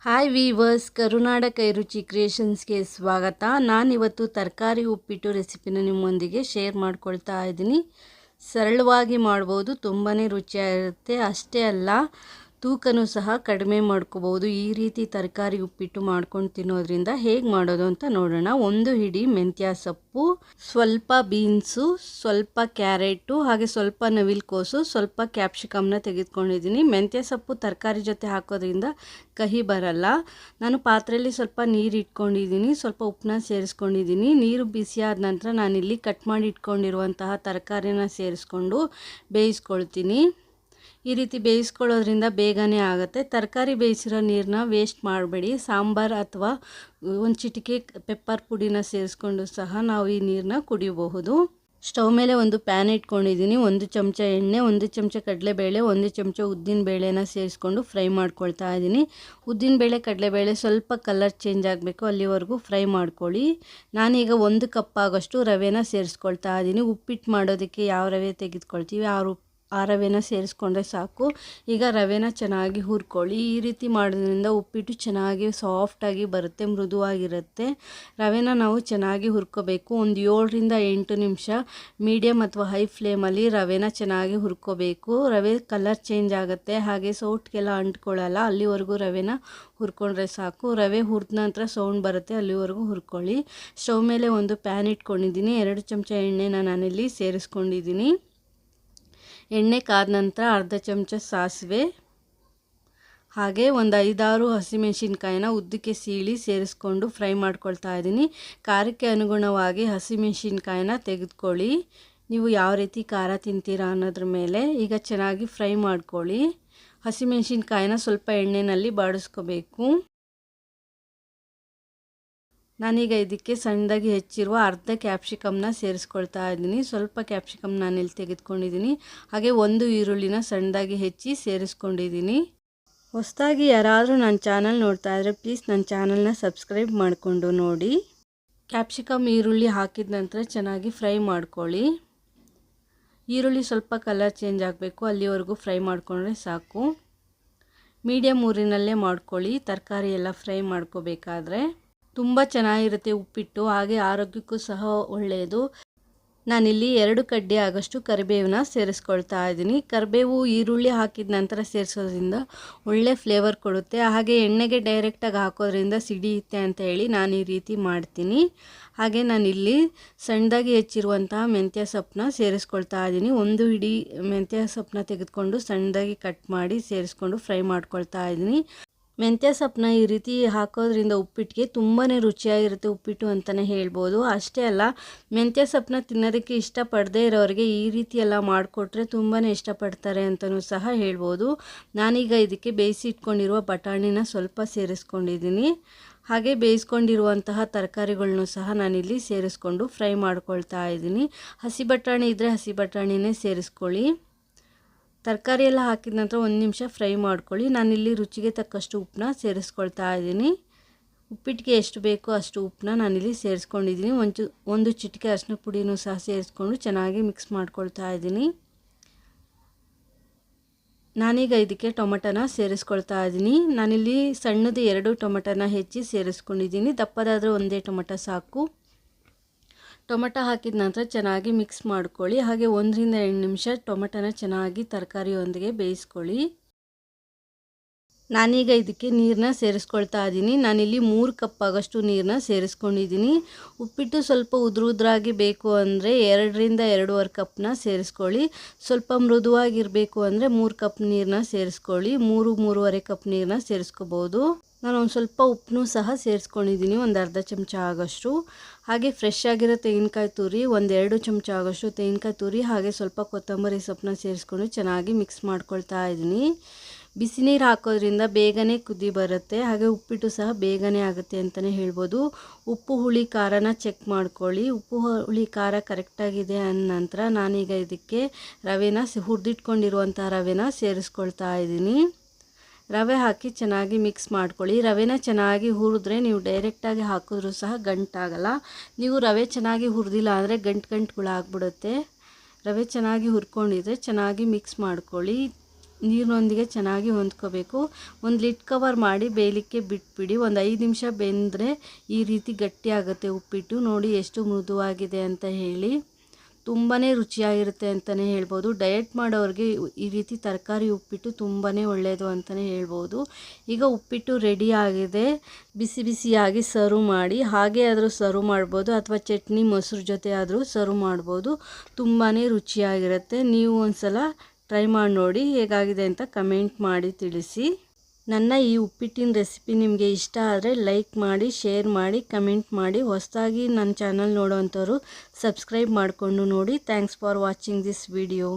Hi viewers, ಕರುನಾಡ ಕೈರುಚಿ ಕ್ರಿಯೇಷನ್ಸ್ಗೆ ಸ್ವಾಗತ. ನಾನಿವತ್ತು ತರಕಾರಿ ಉಪ್ಪಿಟ್ಟು ರೆಸಿಪಿನ ನಿಮ್ಮೊಂದಿಗೆ ಶೇರ್ ಮಾಡ್ಕೊಳ್ತಾ ಇದ್ದೀನಿ. ಸರಳವಾಗಿ ಮಾಡ್ಬೋದು, ತುಂಬಾ ರುಚಿಯಾಗಿರುತ್ತೆ. ಅಷ್ಟೇ ಅಲ್ಲ, ತೂಕನೂ ಸಹ ಕಡಿಮೆ ಮಾಡ್ಕೋಬೋದು. ಈ ರೀತಿ ತರಕಾರಿ ಉಪ್ಪಿಟ್ಟು ಮಾಡ್ಕೊಂಡು ತಿನ್ನೋದ್ರಿಂದ ಹೇಗೆ ಮಾಡೋದು ಅಂತ ನೋಡೋಣ. ಒಂದು ಹಿಡಿ ಮೆಂತ್ಯ ಸೊಪ್ಪು, ಸ್ವಲ್ಪ ಬೀನ್ಸು, ಸ್ವಲ್ಪ ಕ್ಯಾರೆಟು, ಹಾಗೆ ಸ್ವಲ್ಪ ನವಿಲುಕೋಸು, ಸ್ವಲ್ಪ ಕ್ಯಾಪ್ಸಿಕಮ್ನ ತೆಗೆದುಕೊಂಡಿದ್ದೀನಿ. ಮೆಂತ್ಯ ಸೊಪ್ಪು ತರಕಾರಿ ಜೊತೆ ಹಾಕೋದ್ರಿಂದ ಕಹಿ ಬರಲ್ಲ. ನಾನು ಪಾತ್ರೆಯಲ್ಲಿ ಸ್ವಲ್ಪ ನೀರು ಇಟ್ಕೊಂಡಿದ್ದೀನಿ, ಸ್ವಲ್ಪ ಉಪ್ಪನ್ನ ಸೇರಿಸ್ಕೊಂಡಿದ್ದೀನಿ. ನೀರು ಬಿಸಿ ಆದ ನಂತರ ನಾನಿಲ್ಲಿ ಕಟ್ ಮಾಡಿ ಇಟ್ಕೊಂಡಿರುವಂತಹ ತರಕಾರಿನ ಸೇರಿಸ್ಕೊಂಡು ಬೇಯಿಸ್ಕೊಳ್ತೀನಿ. ಈ ರೀತಿ ಬೇಯಿಸ್ಕೊಳ್ಳೋದ್ರಿಂದ ಬೇಗನೆ ಆಗುತ್ತೆ. ತರಕಾರಿ ಬೇಯಿಸಿರೋ ನೀರನ್ನ ವೇಸ್ಟ್ ಮಾಡಬೇಡಿ. ಸಾಂಬಾರು ಅಥವಾ ಒಂದು ಚಿಟಿಕೆ ಪೆಪ್ಪರ್ ಪುಡಿನ ಸೇರಿಸ್ಕೊಂಡು ಸಹ ನಾವು ಈ ನೀರನ್ನ ಕುಡಿಯಬಹುದು. ಸ್ಟವ್ ಮೇಲೆ ಒಂದು ಪ್ಯಾನ್ ಇಟ್ಕೊಂಡಿದ್ದೀನಿ. 1 ಚಮಚ ಎಣ್ಣೆ, 1 ಚಮಚ ಕಡಲೆಬೇಳೆ, 1 ಚಮಚ ಉದ್ದಿನ ಬೇಳೆನ ಸೇರಿಸ್ಕೊಂಡು ಫ್ರೈ ಮಾಡ್ಕೊಳ್ತಾ ಇದ್ದೀನಿ. ಉದ್ದಿನ ಬೇಳೆ ಕಡಲೆಬೇಳೆ ಸ್ವಲ್ಪ ಕಲರ್ ಚೇಂಜ್ ಆಗಬೇಕು, ಅಲ್ಲಿವರೆಗೂ ಫ್ರೈ ಮಾಡ್ಕೊಳ್ಳಿ. ನಾನೀಗ 1 ಕಪ್ ಆಗೋಷ್ಟು ರವೆನ ಸೇರಿಸ್ಕೊಳ್ತಾ ಇದ್ದೀನಿ. ಉಪ್ಪಿಟ್ಟು ಮಾಡೋದಕ್ಕೆ ಯಾವ ರವೆ ತೆಗೆದುಕೊಳ್ತೀವಿ ಆ ರವೆನ ಸೇರಿಸ್ಕೊಂಡ್ರೆ ಸಾಕು. ಈಗ ರವೆನ ಚೆನ್ನಾಗಿ ಹುರ್ಕೊಳ್ಳಿ. ಈ ರೀತಿ ಮಾಡೋದ್ರಿಂದ ಉಪ್ಪಿಟ್ಟು ಚೆನ್ನಾಗಿ ಸಾಫ್ಟಾಗಿ ಬರುತ್ತೆ, ಮೃದುವಾಗಿರುತ್ತೆ. ರವೆನ ನಾವು ಚೆನ್ನಾಗಿ ಹುರ್ಕೋಬೇಕು. ಒಂದು 7ರಿಂದ 8 ನಿಮಿಷ ಮೀಡಿಯಮ್ ಅಥವಾ ಹೈ ಫ್ಲೇಮಲ್ಲಿ ರವೆನ ಚೆನ್ನಾಗಿ ಹುರ್ಕೋಬೇಕು. ರವೆ ಕಲರ್ ಚೇಂಜ್ ಆಗುತ್ತೆ, ಹಾಗೆ ಸೌಟ್ಗೆಲ್ಲ ಅಂಟ್ಕೊಳ್ಳಲ್ಲ. ಅಲ್ಲಿವರೆಗೂ ರವೆನ ಹುರ್ಕೊಂಡ್ರೆ ಸಾಕು. ರವೆ ಹುರಿದ ನಂತರ ಸೌಂಡ್ ಬರುತ್ತೆ, ಅಲ್ಲಿವರೆಗೂ ಹುರ್ಕೊಳ್ಳಿ. ಸ್ಟವ್ ಮೇಲೆ ಒಂದು ಪ್ಯಾನ್ ಇಟ್ಕೊಂಡಿದ್ದೀನಿ. 2 ಚಮಚ ಎಣ್ಣೆನ ನಾನಿಲ್ಲಿ ಸೇರಿಸ್ಕೊಂಡಿದ್ದೀನಿ. ಎಣ್ಣೆ ಕಾದ ನಂತರ ಅರ್ಧ ಚಮಚ ಸಾಸಿವೆ, ಹಾಗೆ ಒಂದು 5-6 ಹಸಿಮೆಣಸಿನ್ಕಾಯಿನ ಉದ್ದಕ್ಕೆ ಸೀಳಿ ಸೇರಿಸ್ಕೊಂಡು ಫ್ರೈ ಮಾಡ್ಕೊಳ್ತಾ ಇದ್ದೀನಿ. ಖಾರಕ್ಕೆ ಅನುಗುಣವಾಗಿ ಹಸಿಮೆಣಸಿನ್ಕಾಯಿನ ತೆಗೆದುಕೊಳ್ಳಿ. ನೀವು ಯಾವ ರೀತಿ ಖಾರ ತಿಂತೀರಾ ಅನ್ನೋದ್ರ ಮೇಲೆ. ಈಗ ಚೆನ್ನಾಗಿ ಫ್ರೈ ಮಾಡ್ಕೊಳ್ಳಿ. ಹಸಿಮೆಣಸಿನ್ಕಾಯಿನ ಸ್ವಲ್ಪ ಎಣ್ಣೆಯಲ್ಲಿ ಬಾಡಿಸ್ಕೋಬೇಕು. ನಾನೀಗ ಇದಕ್ಕೆ ಸಣ್ಣದಾಗಿ ಹೆಚ್ಚಿರುವ ಅರ್ಧ ಕ್ಯಾಪ್ಸಿಕಮ್ನ ಸೇರಿಸ್ಕೊಳ್ತಾ ಇದ್ದೀನಿ. ಸ್ವಲ್ಪ ಕ್ಯಾಪ್ಸಿಕಮ್ ನಾನಿಲ್ಲಿ ತೆಗೆದುಕೊಂಡಿದ್ದೀನಿ. ಹಾಗೆ 1 ಈರುಳ್ಳಿನ ಸಣ್ಣದಾಗಿ ಹೆಚ್ಚಿ ಸೇರಿಸ್ಕೊಂಡಿದ್ದೀನಿ. ಹೊಸದಾಗಿ ಯಾರಾದರೂ ನನ್ನ ಚಾನಲ್ ನೋಡ್ತಾ ಇದ್ದರೆ ಪ್ಲೀಸ್ ನನ್ನ ಚಾನಲ್ನ ಸಬ್ಸ್ಕ್ರೈಬ್ ಮಾಡಿಕೊಂಡು ನೋಡಿ. ಕ್ಯಾಪ್ಸಿಕಮ್ ಈರುಳ್ಳಿ ಹಾಕಿದ ನಂತರ ಚೆನ್ನಾಗಿ ಫ್ರೈ ಮಾಡ್ಕೊಳ್ಳಿ. ಈರುಳ್ಳಿ ಸ್ವಲ್ಪ ಕಲರ್ ಚೇಂಜ್ ಆಗಬೇಕು, ಅಲ್ಲಿವರೆಗೂ ಫ್ರೈ ಮಾಡಿಕೊಂಡ್ರೆ ಸಾಕು. ಮೀಡಿಯಮ್ ಊರಿನಲ್ಲೇ ಮಾಡ್ಕೊಳ್ಳಿ ತರಕಾರಿ ಎಲ್ಲ ಫ್ರೈ ಮಾಡ್ಕೋಬೇಕಾದ್ರೆ. ತುಂಬ ಚೆನ್ನಾಗಿರುತ್ತೆ ಉಪ್ಪಿಟ್ಟು, ಹಾಗೆ ಆರೋಗ್ಯಕ್ಕೂ ಸಹ ಒಳ್ಳೆಯದು. ನಾನಿಲ್ಲಿ 2 ಕಡ್ಡಿ ಆಗೋಷ್ಟು ಕರಿಬೇವನ್ನ ಸೇರಿಸ್ಕೊಳ್ತಾ ಇದ್ದೀನಿ. ಕರಿಬೇವು ಈರುಳ್ಳಿ ಹಾಕಿದ ನಂತರ ಸೇರಿಸೋದ್ರಿಂದ ಒಳ್ಳೆ ಫ್ಲೇವರ್ ಕೊಡುತ್ತೆ. ಹಾಗೆ ಎಣ್ಣೆಗೆ ಡೈರೆಕ್ಟಾಗಿ ಹಾಕೋದ್ರಿಂದ ಸಿಡಿಯುತ್ತೆ ಅಂತ ಹೇಳಿ ನಾನು ಈ ರೀತಿ ಮಾಡ್ತೀನಿ. ಹಾಗೆ ನಾನಿಲ್ಲಿ ಸಣ್ಣದಾಗಿ ಹೆಚ್ಚಿರುವಂತಹ ಮೆಂತ್ಯ ಸೊಪ್ಪನ್ನ ಸೇರಿಸ್ಕೊಳ್ತಾ ಇದ್ದೀನಿ. 1 ಹಿಡಿ ಮೆಂತ್ಯ ಸೊಪ್ಪನ್ನ ತೆಗೆದುಕೊಂಡು ಸಣ್ಣದಾಗಿ ಕಟ್ ಮಾಡಿ ಸೇರಿಸ್ಕೊಂಡು ಫ್ರೈ ಮಾಡ್ಕೊಳ್ತಾ ಇದ್ದೀನಿ. ಮೆಂತ್ಯ ಸೊಪ್ಪನ್ನ ಈ ರೀತಿ ಹಾಕೋದ್ರಿಂದ ಉಪ್ಪಿಟ್ಟಿಗೆ ತುಂಬಾ ರುಚಿಯಾಗಿರುತ್ತೆ ಉಪ್ಪಿಟ್ಟು ಅಂತಲೇ ಹೇಳ್ಬೋದು. ಅಷ್ಟೇ ಅಲ್ಲ, ಮೆಂತ್ಯ ಸೊಪ್ಪನ್ನ ತಿನ್ನೋದಕ್ಕೆ ಇಷ್ಟಪಡದೇ ಇರೋರಿಗೆ ಈ ರೀತಿ ಎಲ್ಲ ಮಾಡಿಕೊಟ್ರೆ ತುಂಬಾ ಇಷ್ಟಪಡ್ತಾರೆ ಅಂತಲೂ ಸಹ ಹೇಳ್ಬೋದು. ನಾನೀಗ ಇದಕ್ಕೆ ಬೇಯಿಸಿ ಇಟ್ಕೊಂಡಿರುವ ಬಟಾಣಿನ ಸ್ವಲ್ಪ ಸೇರಿಸ್ಕೊಂಡಿದ್ದೀನಿ. ಹಾಗೆ ಬೇಯಿಸ್ಕೊಂಡಿರುವಂತಹ ತರಕಾರಿಗಳನ್ನೂ ಸಹ ನಾನಿಲ್ಲಿ ಸೇರಿಸ್ಕೊಂಡು ಫ್ರೈ ಮಾಡ್ಕೊಳ್ತಾ ಇದ್ದೀನಿ. ಹಸಿ ಬಟಾಣಿ ಇದ್ದರೆ ಹಸಿ ಬಟಾಣಿನೇ ಸೇರಿಸ್ಕೊಳ್ಳಿ. ತರಕಾರಿ ಎಲ್ಲ ಹಾಕಿದ ನಂತರ 1 ನಿಮಿಷ ಫ್ರೈ ಮಾಡ್ಕೊಳ್ಳಿ. ನಾನಿಲ್ಲಿ ರುಚಿಗೆ ತಕ್ಕಷ್ಟು ಉಪ್ಪನ್ನ ಸೇರಿಸ್ಕೊಳ್ತಾ ಇದ್ದೀನಿ. ಉಪ್ಪಿಟ್ಟಿಗೆ ಎಷ್ಟು ಬೇಕೋ ಅಷ್ಟು ಉಪ್ಪನ್ನ ನಾನಿಲ್ಲಿ ಸೇರಿಸ್ಕೊಂಡಿದ್ದೀನಿ. ಒಂದು ಚಿಟಿಕೆ ಅರಿಶಿನ ಪುಡಿನೂ ಸಹ ಸೇರಿಸ್ಕೊಂಡು ಚೆನ್ನಾಗಿ ಮಿಕ್ಸ್ ಮಾಡ್ಕೊಳ್ತಾ ಇದ್ದೀನಿ. ನಾನೀಗ ಇದಕ್ಕೆ ಟೊಮೆಟೊನ ಸೇರಿಸ್ಕೊಳ್ತಾ ಇದ್ದೀನಿ. ನಾನಿಲ್ಲಿ ಸಣ್ಣದು 2 ಟೊಮೆಟೊನ ಹೆಚ್ಚಿ ಸೇರಿಸ್ಕೊಂಡಿದ್ದೀನಿ. ದಪ್ಪದಾದರೆ 1 ಟೊಮೆಟೊ ಸಾಕು. ಟೊಮೆಟೊ ಹಾಕಿದ ನಂತರ ಚೆನ್ನಾಗಿ ಮಿಕ್ಸ್ ಮಾಡ್ಕೊಳ್ಳಿ. ಹಾಗೆ 1ರಿಂದ 2 ನಿಮಿಷ ಟೊಮೆಟೊನ ಚೆನ್ನಾಗಿ ತರಕಾರಿಯೊಂದಿಗೆ ಬೇಯಿಸ್ಕೊಳ್ಳಿ. ನಾನೀಗ ಇದಕ್ಕೆ ನೀರನ್ನ ಸೇರಿಸ್ಕೊಳ್ತಾ ಇದ್ದೀನಿ. ನಾನಿಲ್ಲಿ 3 ಕಪ್ ಆಗೋಷ್ಟು ನೀರನ್ನ ಸೇರಿಸ್ಕೊಂಡಿದ್ದೀನಿ. ಉಪ್ಪಿಟ್ಟು ಸ್ವಲ್ಪ ಉದ್ರಾಗಿ ಬೇಕು ಅಂದರೆ 2ರಿಂದ 2.5 ಕಪ್ನ ಸೇರಿಸ್ಕೊಳ್ಳಿ. ಸ್ವಲ್ಪ ಮೃದುವಾಗಿರಬೇಕು ಅಂದರೆ 3 ಕಪ್ ನೀರನ್ನ ಸೇರಿಸ್ಕೊಳ್ಳಿ. 3-3.5 ಕಪ್ ನೀರನ್ನ ಸೇರಿಸ್ಕೋಬೋದು. ನಾನು ಒಂದು ಸ್ವಲ್ಪ ಉಪ್ಪನ್ನೂ ಸಹ ಸೇರಿಸ್ಕೊಂಡಿದ್ದೀನಿ, ಒಂದು ಅರ್ಧ ಚಮಚ ಆಗೋಷ್ಟು. ಹಾಗೆ ಫ್ರೆಶ್ ಆಗಿರೋ ತೆಂಗಿನಕಾಯಿ ತುರಿ, 1-2 ಚಮಚ ಆಗೋಷ್ಟು ತೆಂಗಿನಕಾಯಿ ತುರಿ, ಹಾಗೆ ಸ್ವಲ್ಪ ಕೊತ್ತಂಬರಿ ಸೊಪ್ಪನ್ನ ಸೇರಿಸ್ಕೊಂಡು ಚೆನ್ನಾಗಿ ಮಿಕ್ಸ್ ಮಾಡ್ಕೊಳ್ತಾ ಇದ್ದೀನಿ. ಬಿಸಿ ನೀರು ಹಾಕೋದ್ರಿಂದ ಬೇಗನೆ ಕುದಿ ಬರುತ್ತೆ, ಹಾಗೆ ಉಪ್ಪಿಟ್ಟು ಸಹ ಬೇಗನೆ ಆಗುತ್ತೆ ಅಂತಲೇ ಹೇಳ್ಬೋದು. ಉಪ್ಪು ಹುಳಿ ಖಾರನ ಚೆಕ್ ಮಾಡ್ಕೊಳ್ಳಿ. ಉಪ್ಪು ಹುಳಿ ಖಾರ ಕರೆಕ್ಟಾಗಿದೆ ಅಂದ ನಂತರ ನಾನೀಗ ಇದಕ್ಕೆ ರವೆನ ಹುರಿದಿಟ್ಕೊಂಡಿರುವಂಥ ರವೆನ ಸೇರಿಸ್ಕೊಳ್ತಾ ಇದ್ದೀನಿ. ರವೆ ಹಾಕಿ ಚೆನ್ನಾಗಿ ಮಿಕ್ಸ್ ಮಾಡ್ಕೊಳ್ಳಿ. ರವೆನ ಚೆನ್ನಾಗಿ ಹುರಿದ್ರೆ ನೀವು ಡೈರೆಕ್ಟಾಗಿ ಹಾಕಿದ್ರೂ ಸಹ ಗಂಟಾಗಲ್ಲ. ನೀವು ರವೆ ಚೆನ್ನಾಗಿ ಹುರಿದಿಲ್ಲ ಅಂದರೆ ಗಂಟುಗಳಾಗ್ಬಿಡುತ್ತೆ. ರವೆ ಚೆನ್ನಾಗಿ ಹುರ್ಕೊಂಡಿದ್ರೆ ಚೆನ್ನಾಗಿ ಮಿಕ್ಸ್ ಮಾಡ್ಕೊಳ್ಳಿ. ನೀರಿನೊಂದಿಗೆ ಚೆನ್ನಾಗಿ ಹೊಂದ್ಕೋಬೇಕು. ಒಂದು ಲಿಡ್ ಕವರ್ ಮಾಡಿ ಬೇಯಲಿಕ್ಕೆ ಬಿಟ್ಬಿಡಿ. ಒಂದು 5 ನಿಮಿಷ ಬೆಂದರೆ ಈ ರೀತಿ ಗಟ್ಟಿ ಆಗುತ್ತೆ ಉಪ್ಪಿಟ್ಟು. ನೋಡಿ ಎಷ್ಟು ಮೃದುವಾಗಿದೆ ಅಂತ ಹೇಳಿ. ತುಂಬಾ ರುಚಿಯಾಗಿರುತ್ತೆ ಅಂತಲೇ ಹೇಳ್ಬೋದು. ಡಯಟ್ ಮಾಡೋರಿಗೆ ಈ ರೀತಿ ತರಕಾರಿ ಉಪ್ಪಿಟ್ಟು ತುಂಬಾ ಒಳ್ಳೆಯದು ಅಂತಲೇ ಹೇಳ್ಬೋದು. ಈಗ ಉಪ್ಪಿಟ್ಟು ರೆಡಿ ಆಗಿದೆ. ಬಿಸಿ ಬಿಸಿಯಾಗಿ ಸರ್ವ್ ಮಾಡಿ. ಹಾಗೆ ಆದರೂ ಸರ್ವ್ ಮಾಡ್ಬೋದು ಅಥವಾ ಚಟ್ನಿ ಮೊಸರು ಜೊತೆ ಆದರೂ ಸರ್ವ್ ಮಾಡ್ಬೋದು. ತುಂಬಾ ರುಚಿಯಾಗಿರುತ್ತೆ. ನೀವು ಒಂದ್ಸಲ ಟ್ರೈ ಮಾಡಿ ನೋಡಿ, ಹೇಗಾಗಿದೆ ಅಂತ ಕಮೆಂಟ್ ಮಾಡಿ ತಿಳಿಸಿ. ನನ್ನ ಈ ಉಪ್ಪಿಟ್ಟಿನ ರೆಸಿಪಿ ನಿಮಗೆ ಇಷ್ಟ ಆದರೆ ಲೈಕ್ ಮಾಡಿ, ಶೇರ್ ಮಾಡಿ, ಕಮೆಂಟ್ ಮಾಡಿ. ಹೊಸದಾಗಿ ನನ್ನ ಚಾನಲ್ ನೋಡೋವಂಥವ್ರು ಸಬ್ಸ್ಕ್ರೈಬ್ ಮಾಡಿಕೊಂಡು ನೋಡಿ. Thanks for watching this video.